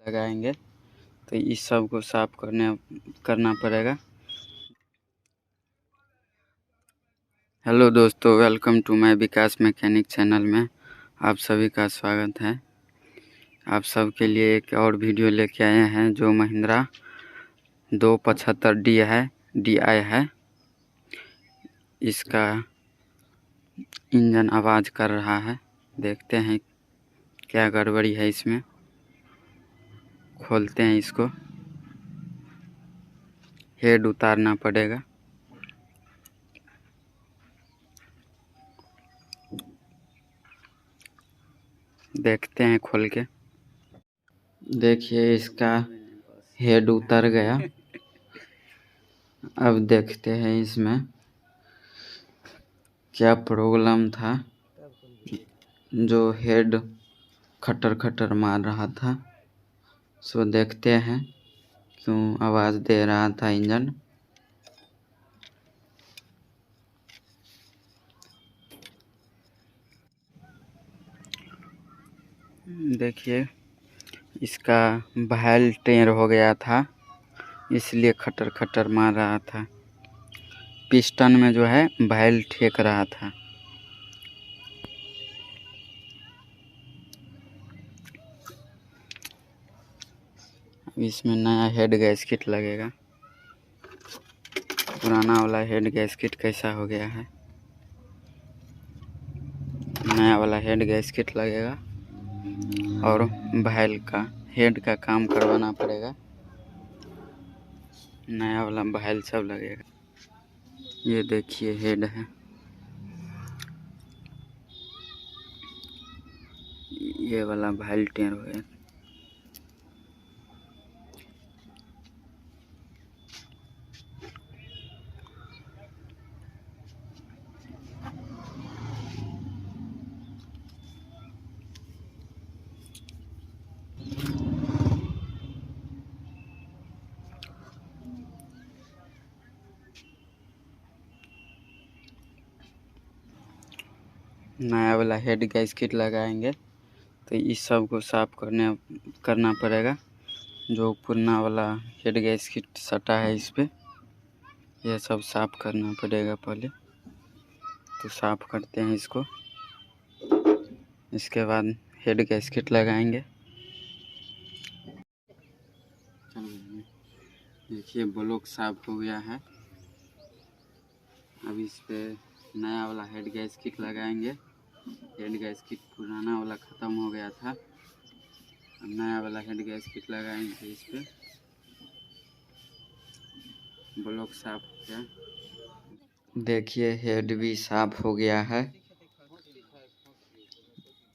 लगाएंगे तो इस सब को साफ करना पड़ेगा। हेलो दोस्तों, welcome to my Vikas mechanic channel में आप सभी का स्वागत है। आप सब के लिए एक और वीडियो लेके आए हैं जो महिंद्रा 275 DI है। इसका इंजन आवाज़ कर रहा है, देखते हैं क्या गड़बड़ी है इसमें। खोलते हैं इसको, हेड उतारना पड़ेगा। देखते हैं खोल के। देखिए इसका हेड उतर गया। अब देखते हैं इसमें क्या प्रॉब्लम था जो हेड खटर खटर मार रहा था। सो देखते हैं क्यों आवाज़ दे रहा था इंजन। देखिए इसका भाल टेढ़ हो गया था, इसलिए खटर खटर मार रहा था। पिस्टन में जो है भाल ठेक रहा था। इसमें नया हेड गैस्केट लगेगा। पुराना वाला हेड गैस्केट कैसा हो गया है, नया वाला हेड गैस्केट लगेगा और भाल का हेड का काम करवाना पड़ेगा। नया वाला भाल सब लगेगा। ये देखिए हेड है, ये वाला भाल टेढ़ हो गया। नया वाला हेड गैस्केट लगाएंगे तो इस सब को साफ करना पड़ेगा। जो पुराना वाला हेड गैस्केट सटा है इस पे, यह सब साफ करना पड़ेगा पहले। तो साफ करते हैं इसको, इसके बाद हेड गैस्केट लगाएंगे। देखिए ब्लॉक साफ हो गया है। अब इस पे नया वाला हेड गैस्केट लगाएंगे। हेड गैस्केट पुराना वाला ख़त्म हो गया था, अब नया वाला हेड गैस्केट लगाएंगे। इस पे ब्लॉक साफ हो गया। देखिए हेड भी साफ हो गया है,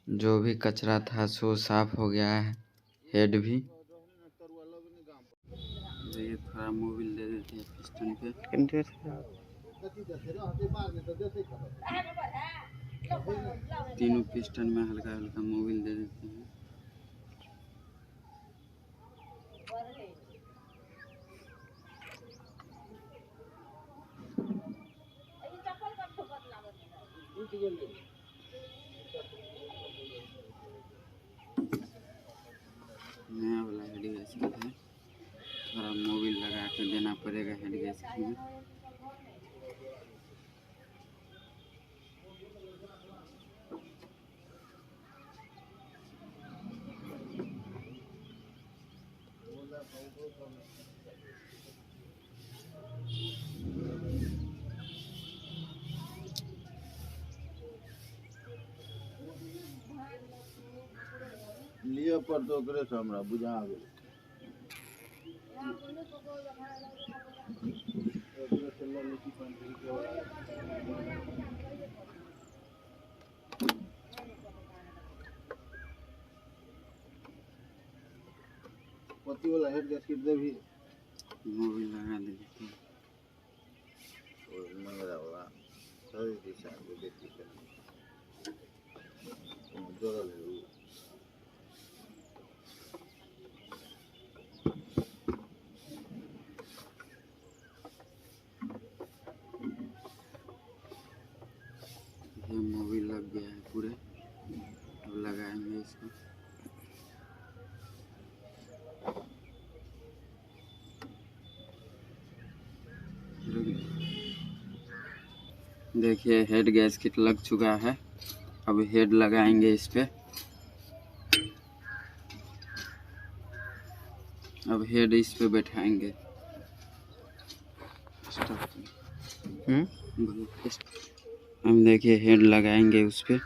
जो भी कचरा था सो साफ हो गया है हेड भी। ये थोड़ा मोबिल दे देते हैं पिस्टन पे। तीनों पिस्टन में हल्का हल्का मोबिल दे देते हैं। नया वाला हेड गैस्केट है, थोड़ा मोबिल लगा के देना पड़ेगा हेड गैस्केट में। लिए पर तो करे से हमरा बुझा गेल। पति वाला हेड गैस्केट दे भी मोबिल लगा देते हैं। और मंगरा वाला सही दिशा में देखी है जोड़ा ले लो। ये मोबिल लग गया है पूरे, अब लगाएंगे इसको। देखिए हेड गैस्केट लग चुका है। अब हेड लगाएंगे इस पे। अब हेड इस पे बैठाएंगे। हम देखिए हेड लगाएंगे उस पे।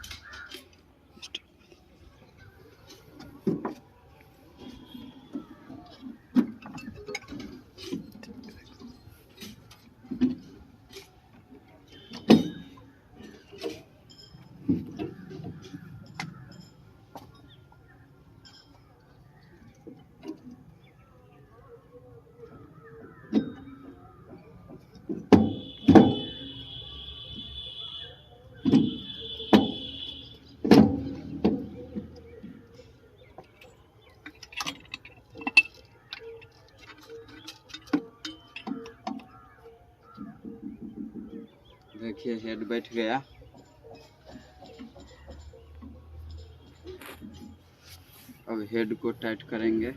देखिए हेड बैठ गया। अब हेड को टाइट करेंगे। अब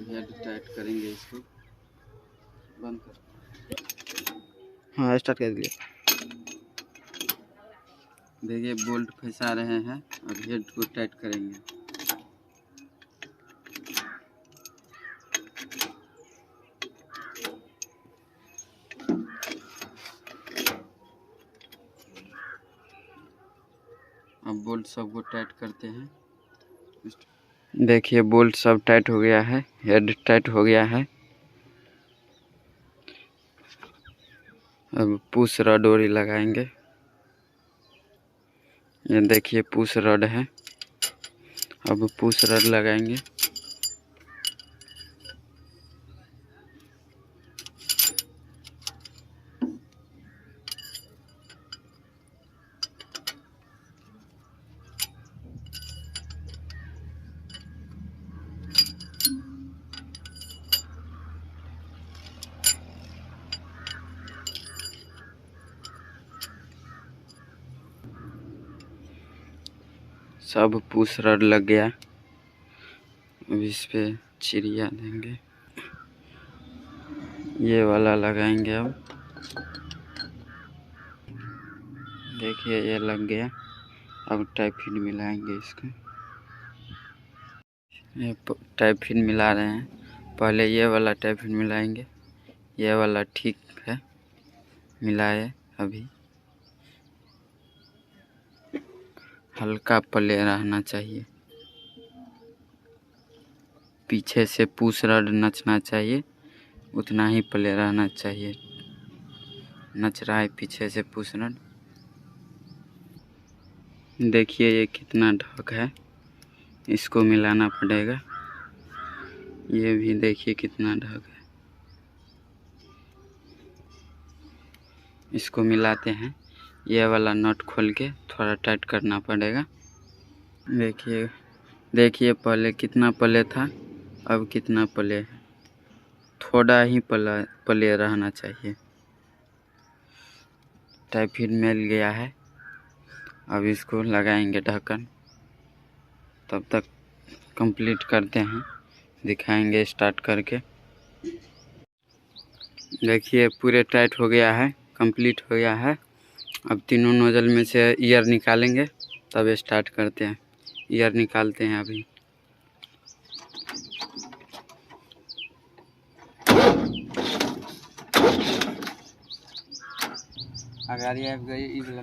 हेड टाइट करेंगे इसको। बंद कर। हाँ स्टार्ट कर दिया। देखिए बोल्ट फंसा रहे हैं। अब हेड को टाइट करेंगे। अब बोल्ट सबको टाइट करते हैं। देखिए बोल्ट सब टाइट हो गया है। हेड टाइट हो गया है। अब पुश रड ओरी लगाएंगे। ये देखिए पुश रड है। अब पुश रड लगाएंगे। सब पुश रड लग गया। अब इस पे चिड़िया देंगे। ये वाला लगाएंगे। अब देखिए ये लग गया। अब टाइप फिट मिलाएंगे इसको। ये टाइप फिट मिला रहे हैं। पहले ये वाला टाइप फिट मिलाएंगे। ये वाला ठीक है, मिलाए। अभी हल्का प्ले रहना चाहिए। पीछे से पुश रड नचना चाहिए, उतना ही प्ले रहना चाहिए। नच रहा है पीछे से पुश रड। देखिए ये कितना ढक है, इसको मिलाना पड़ेगा। ये भी देखिए कितना ढक है, इसको मिलाते हैं। ये वाला नट खोल के थोड़ा टाइट करना पड़ेगा। देखिए पहले कितना प्ले था, अब कितना प्ले है। थोड़ा ही प्ले रहना चाहिए। टाइप फिट मिल गया है। अब इसको लगाएंगे ढक्कन। तब तक कंप्लीट करते हैं, दिखाएंगे स्टार्ट करके। देखिए पूरे टाइट हो गया है, कंप्लीट हो गया है। अब तीनों नोजल में से ईयर निकालेंगे, तब स्टार्ट करते हैं। ईयर निकालते हैं अभी। अगाड़ी आ गई ई वाला।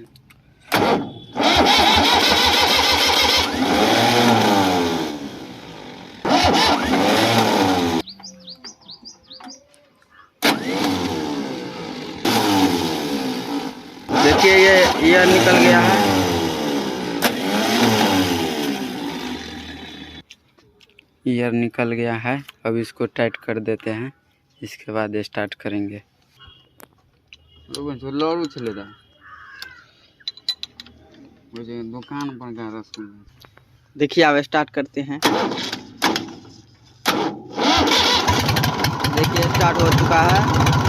देखिए ये ईयर निकल गया है। ईयर निकल गया है। अब इसको टाइट कर देते हैं, इसके बाद स्टार्ट करेंगे। दुकान पर का रसगुल्ला। देखिए अब स्टार्ट करते हैं। देखिए स्टार्ट हो चुका है।